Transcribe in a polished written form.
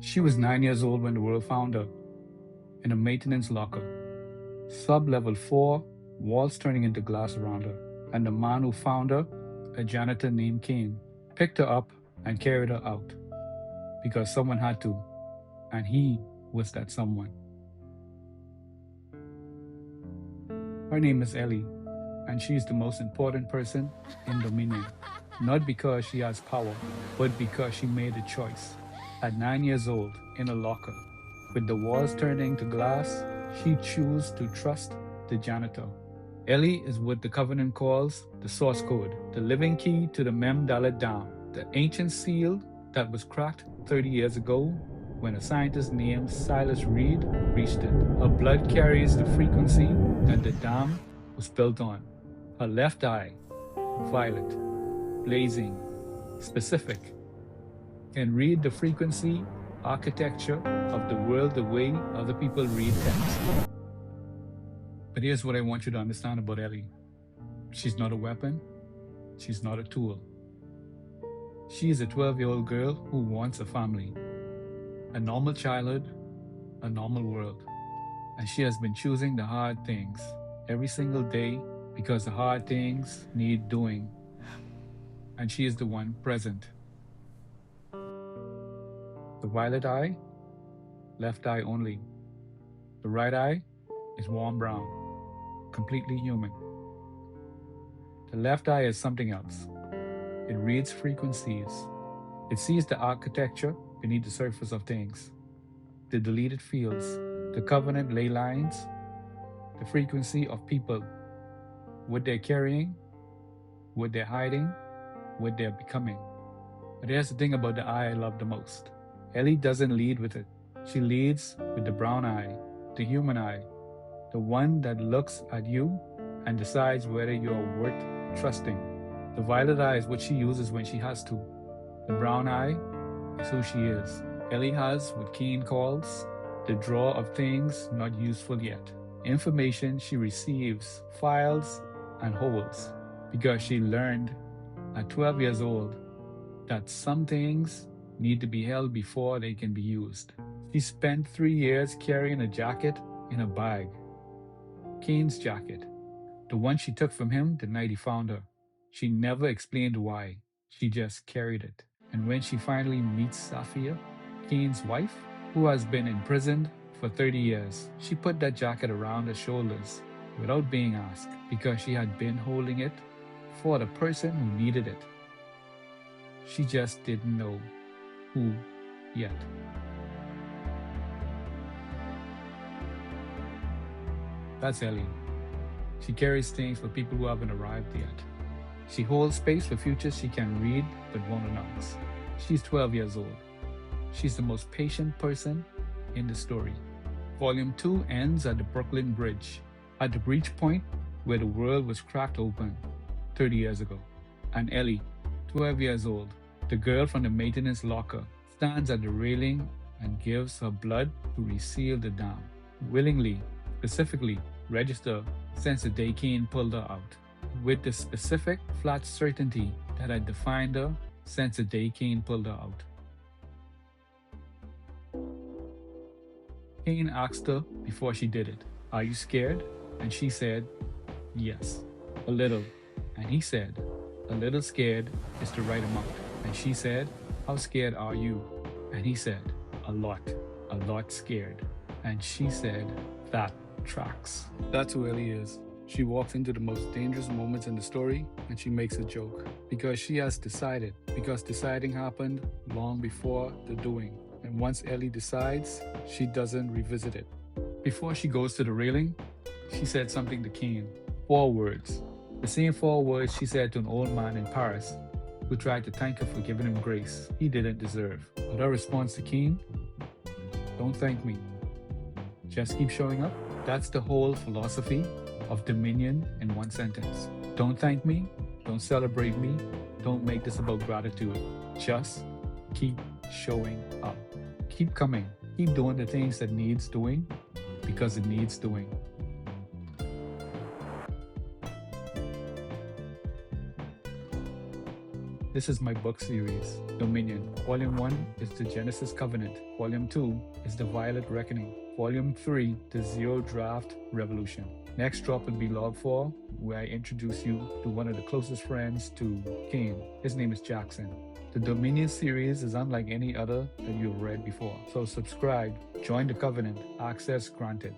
She was 9 years old when the world found her in a maintenance locker, sub level 4, walls turning into glass around her. And the man who found her, a janitor named Kane, picked her up and carried her out because someone had to, and he was that someone. Her name is Ellie, and she is the most important person in Dominion. Not because she has power, but because she made a choice. At 9 years old, in a locker, with the walls turning to glass, she chose to trust the janitor. Ellie is what the Covenant calls the source code, the living key to the Mem Dalet Dam, the ancient seal that was cracked 30 years ago when a scientist named Silas Reed reached it. Her blood carries the frequency that the dam was built on. Her left eye, violet, blazing, specific, can read the frequency architecture of the world the way other people read text. But here's what I want you to understand about Ellie. She's not a weapon. She's not a tool. She is a 12-year-old girl who wants a family, a normal childhood, a normal world. And she has been choosing the hard things every single day because the hard things need doing. And she is the one present. The violet eye, left eye only. The right eye is warm brown, completely human. The left eye is something else. It reads frequencies. It sees the architecture beneath the surface of things, the deleted fields, the covenant ley lines, the frequency of people, what they're carrying, what they're hiding, what they're becoming. But here's the thing about the eye I love the most. Ellie doesn't lead with it. She leads with the brown eye, the human eye, the one that looks at you and decides whether you're worth trusting. The violet eye is what she uses when she has to. The brown eye is who she is. Ellie has what Kane calls the drawer of things not useful yet. Information she receives, files, and holds because she learned at 12 years old that some things need to be held before they can be used. She spent 3 years carrying a jacket in a bag. Kane's jacket, the one she took from him the night he found her. She never explained why. She just carried it. And when she finally meets Safia, Kane's wife, who has been imprisoned for 30 years, she put that jacket around her shoulders without being asked because she had been holding it for the person who needed it. She just didn't know who yet. That's Ellie. She carries things for people who haven't arrived yet. She holds space for futures she can read but won't announce. She's 12 years old. She's the most patient person in the story. Volume 2 ends at the Brooklyn Bridge, at the breach point where the world was cracked open 30 years ago. And Ellie, 12 years old, the girl from the maintenance locker, stands at the railing and gives her blood to reseal the dam. Willingly, specifically, register since the day Kane pulled her out. With the specific, flat certainty that had defined her since the day Kane pulled her out. Kane asked her before she did it, "Are you scared?" And she said, "Yes, a little." And he said, "A little scared is the right amount." And she said, "How scared are you?" And he said, a lot scared." And she said, "That tracks." That's who Ellie is. She walks into the most dangerous moments in the story and she makes a joke. Because she has decided. Because deciding happened long before the doing. And once Ellie decides, she doesn't revisit it. Before she goes to the railing, she said something to Kane. 4 words. The same 4 words she said to an old man in Paris who tried to thank her for giving him grace he didn't deserve. But her response to Kane, "Don't thank me. Just keep showing up." That's the whole philosophy of Dominion in one sentence. Don't thank me, don't celebrate me, don't make this about gratitude. Just keep showing up. Keep coming. Keep doing the things that needs doing because it needs doing. This is my book series, Dominion. Volume 1 is the Genesis Covenant. Volume 2 is the Violet Reckoning. Volume 3, the Zero Draft Revolution. Next drop will be Log 4, where I introduce you to one of the closest friends to Kane. His name is Jackson. The Dominion series is unlike any other that you've read before. So subscribe, join the Covenant, access granted.